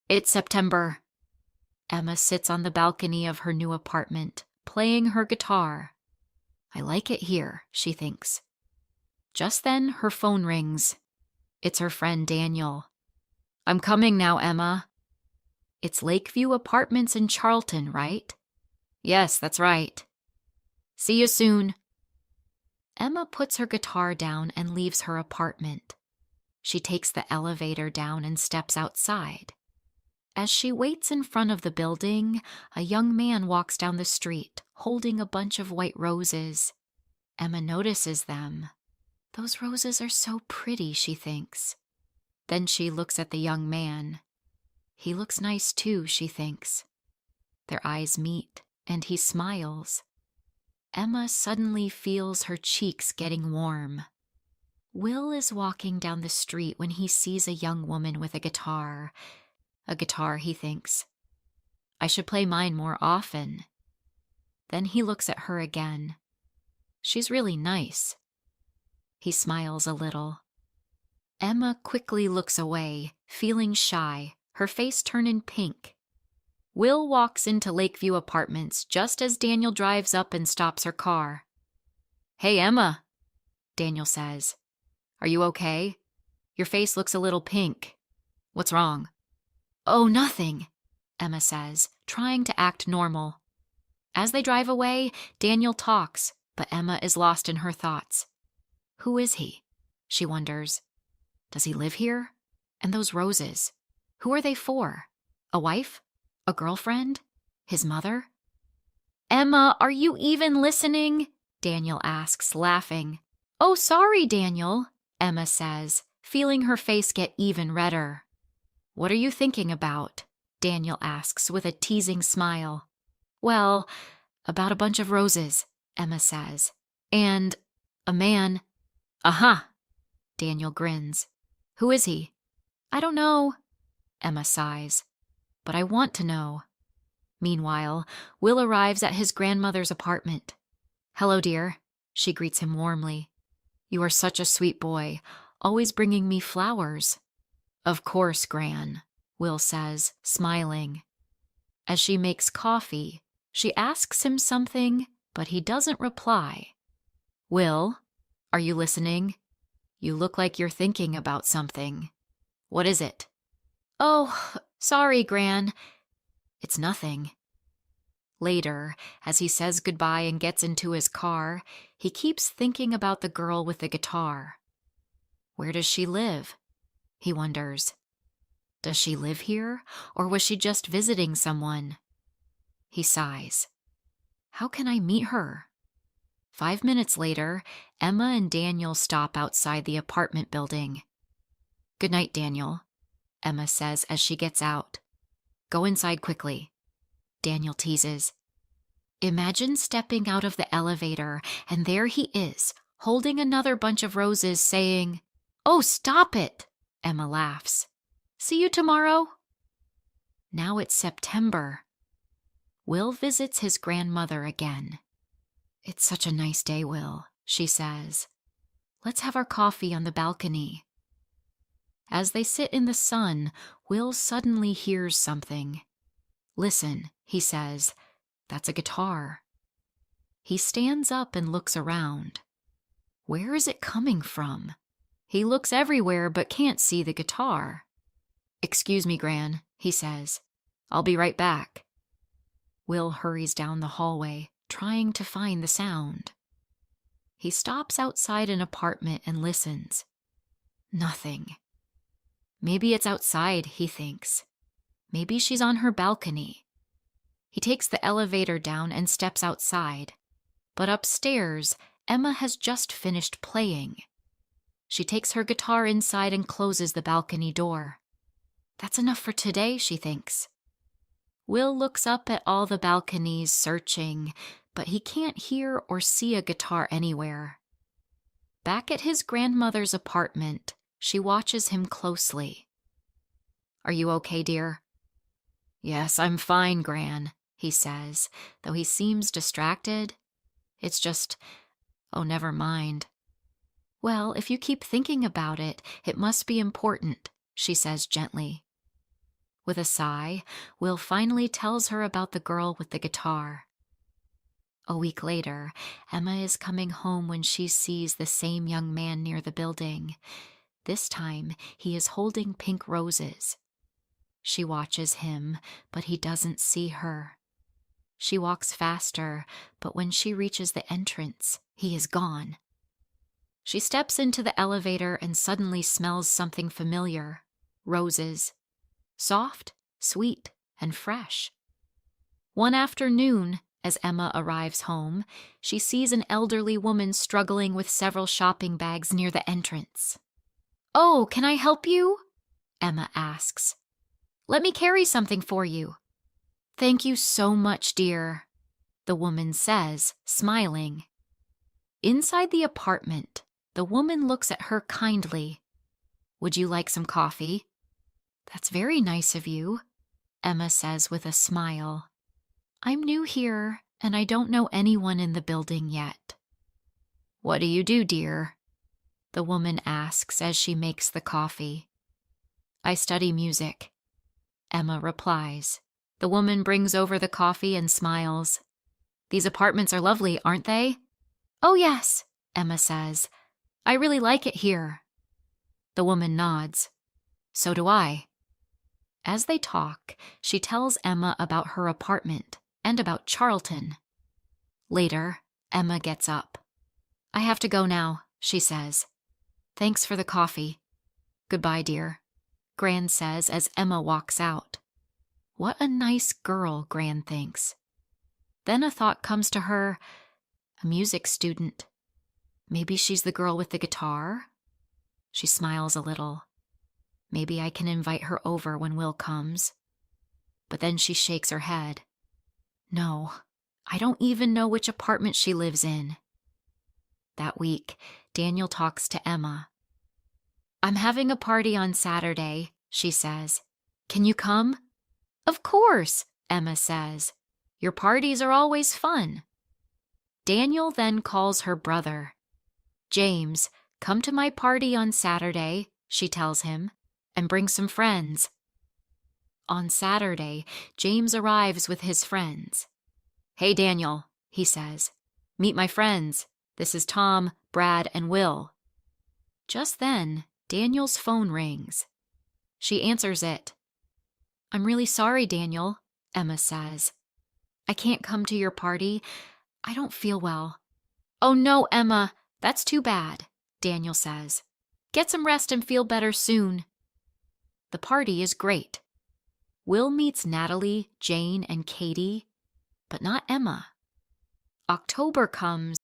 It's September. Emma sits on the balcony of her new apartment, playing her guitar. I like it here, she thinks. Just then, her phone rings. It's her friend Daniel. I'm coming now, Emma. It's Lakeview Apartments in Charlton, right? Yes, that's right. See you soon. Emma puts her guitar down and leaves her apartment. She takes the elevator down and steps outside. As she waits in front of the building, a young man walks down the street, holding a bunch of white roses. Emma notices them. Those roses are so pretty, she thinks. Then she looks at the young man. He looks nice too, she thinks. Their eyes meet, and he smiles. Emma suddenly feels her cheeks getting warm. Will is walking down the street when he sees a young woman with a guitar. A guitar, he thinks. I should play mine more often. Then he looks at her again. She's really nice. He smiles a little. Emma quickly looks away, feeling shy, her face turning pink. Will walks into Lakeview Apartments just as Daniel drives up and stops her car. Hey, Emma, Daniel says. Are you okay? Your face looks a little pink. What's wrong? Oh, nothing, Emma says, trying to act normal. As they drive away, Daniel talks, but Emma is lost in her thoughts. Who is he? She wonders. Does he live here? And those roses, who are they for? A wife? A girlfriend? His mother? Emma, are you even listening? Daniel asks, laughing. Oh, sorry, Daniel, Emma says, feeling her face get even redder. What are you thinking about? Daniel asks with a teasing smile. Well, about a bunch of roses, Emma says. And a man. Aha! Daniel grins. Who is he? I don't know, Emma sighs. But I want to know. Meanwhile, Will arrives at his grandmother's apartment. Hello, dear, she greets him warmly. You are such a sweet boy, always bringing me flowers. Of course, Gran, Will says, smiling. As she makes coffee, she asks him something, but he doesn't reply. Will, are you listening? You look like you're thinking about something. What is it? Oh, sorry, Gran. It's nothing. Later, as he says goodbye and gets into his car, he keeps thinking about the girl with the guitar. Where does she live? He wonders. Does she live here, or was she just visiting someone? He sighs. How can I meet her? 5 minutes later, Emma and Daniel stop outside the apartment building. Good night, Daniel, Emma says as she gets out. Go inside quickly, Daniel teases. Imagine stepping out of the elevator, and there he is, holding another bunch of roses, saying, Oh, stop it, Emma laughs. See you tomorrow. Now it's September. Will visits his grandmother again. It's such a nice day, Will, she says. Let's have our coffee on the balcony. As they sit in the sun, Will suddenly hears something. Listen, he says. That's a guitar. He stands up and looks around. Where is it coming from? He looks everywhere but can't see the guitar. Excuse me, Gran, he says. I'll be right back. Will hurries down the hallway, trying to find the sound. He stops outside an apartment and listens. Nothing. Maybe it's outside, he thinks. Maybe she's on her balcony. He takes the elevator down and steps outside. But upstairs, Emma has just finished playing. She takes her guitar inside and closes the balcony door. That's enough for today, she thinks. Will looks up at all the balconies, searching, but he can't hear or see a guitar anywhere. Back at his grandmother's apartment, she watches him closely. Are you okay, dear? Yes, I'm fine, Gran, he says, though he seems distracted. It's just, oh, never mind. Well, if you keep thinking about it, it must be important, she says gently. With a sigh, Will finally tells her about the girl with the guitar. A week later, Emma is coming home when she sees the same young man near the building. This time, he is holding pink roses. She watches him, but he doesn't see her. She walks faster, but when she reaches the entrance, he is gone. She steps into the elevator and suddenly smells something familiar. Roses. Soft, sweet, and fresh. One afternoon, as Emma arrives home, she sees an elderly woman struggling with several shopping bags near the entrance. "Oh, can I help you?" Emma asks. "Let me carry something for you." "Thank you so much, dear," the woman says, smiling. Inside the apartment, the woman looks at her kindly. "Would you like some coffee?" "That's very nice of you," Emma says with a smile. "I'm new here, and I don't know anyone in the building yet." "What do you do, dear?" the woman asks as she makes the coffee. "I study music," Emma replies. The woman brings over the coffee and smiles. "These apartments are lovely, aren't they?" "Oh, yes," Emma says. "I really like it here." The woman nods. "So do I." As they talk, she tells Emma about her apartment and about Charlton. Later, Emma gets up. "I have to go now," she says. "Thanks for the coffee." "Goodbye, dear," Gran says as Emma walks out. What a nice girl, Gran thinks. Then a thought comes to her. A music student. Maybe she's the girl with the guitar? She smiles a little. Maybe I can invite her over when Will comes. But then she shakes her head. No, I don't even know which apartment she lives in. That week, Daniel talks to Emma. "I'm having a party on Saturday," she says. "Can you come?" "Of course," Emma says. "Your parties are always fun." Daniel then calls her brother. "James, come to my party on Saturday," she tells him, "and bring some friends." On Saturday, James arrives with his friends. "Hey, Daniel," he says. "Meet my friends. This is Tom, Brad, and Will." Just then, Daniel's phone rings. She answers it. "I'm really sorry, Daniel," Emma says. "I can't come to your party. I don't feel well." "Oh no, Emma, that's too bad," Daniel says. "Get some rest and feel better soon." The party is great. Will meets Natalie, Jane, and Katie, but not Emma. October comes,